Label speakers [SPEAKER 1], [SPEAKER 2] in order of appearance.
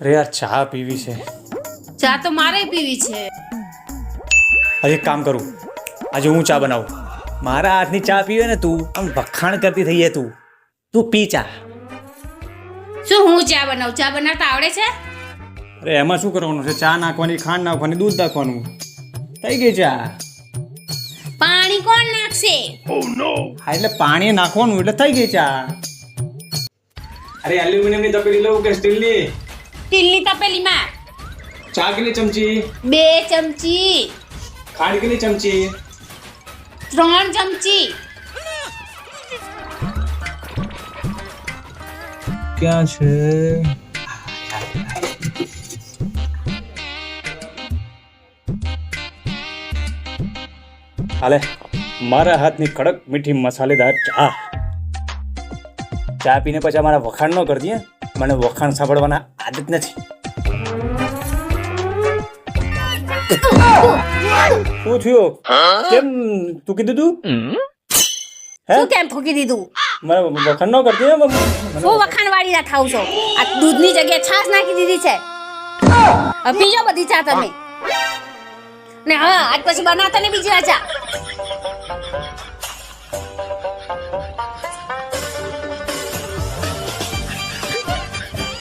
[SPEAKER 1] અરે યાર ચા પીવી છે.
[SPEAKER 2] ચા તો મારે પીવી છે.
[SPEAKER 1] આજે એક કામ કરું, આજે હું ચા બનાવું. મારા હાથની ચા પીવે ને તું આમ વખાણ કરતી થઈ તું તું પી ચા.
[SPEAKER 2] શું હું ચા બનાવું? ચા બનાવતા આવડે છે?
[SPEAKER 1] અરે એમાં શું કરવાનું છે? ચા નાખવાની, ખાંડ નાખવાની, દૂધ નાખવાનું, થઈ ગઈ ચા.
[SPEAKER 2] પાણી કોણ નાખશે?
[SPEAKER 1] હા એટલે પાણી નાખવાનું એટલે થઈ ગઈ ચા. અરે એલ્યુમિનિયમની તપેલી લઉં કે સ્ટીલની?
[SPEAKER 2] સ્ટીલની તપેલીમાં
[SPEAKER 1] ચા કેટલી ચમચી?
[SPEAKER 2] 2 ચમચી.
[SPEAKER 1] ખાંડ કેટલી ચમચી?
[SPEAKER 2] 3 ચમચી.
[SPEAKER 1] ક્યાં છે? હાલે મારા હાથની કડક મીઠી મસાલેદાર ચા. ચા પીને પછી મારા વખાણ ન કરતી. મને વખાણ સાંભળવાના આદત નથી. શું થયું? કેમ તું કીધું તું?
[SPEAKER 2] શું કેમ ઠોકી દીધું?
[SPEAKER 1] મને વખાણ ન કરતી.
[SPEAKER 2] શું વખાણ વાળી ના ખાવ છો? આ દૂધની જગ્યાએ છાશ નાખી દીધી છે. હવે પીજો બધી ચા તમે. ને હા આજ પછી બનાવતા ને બીજી વાર ચા.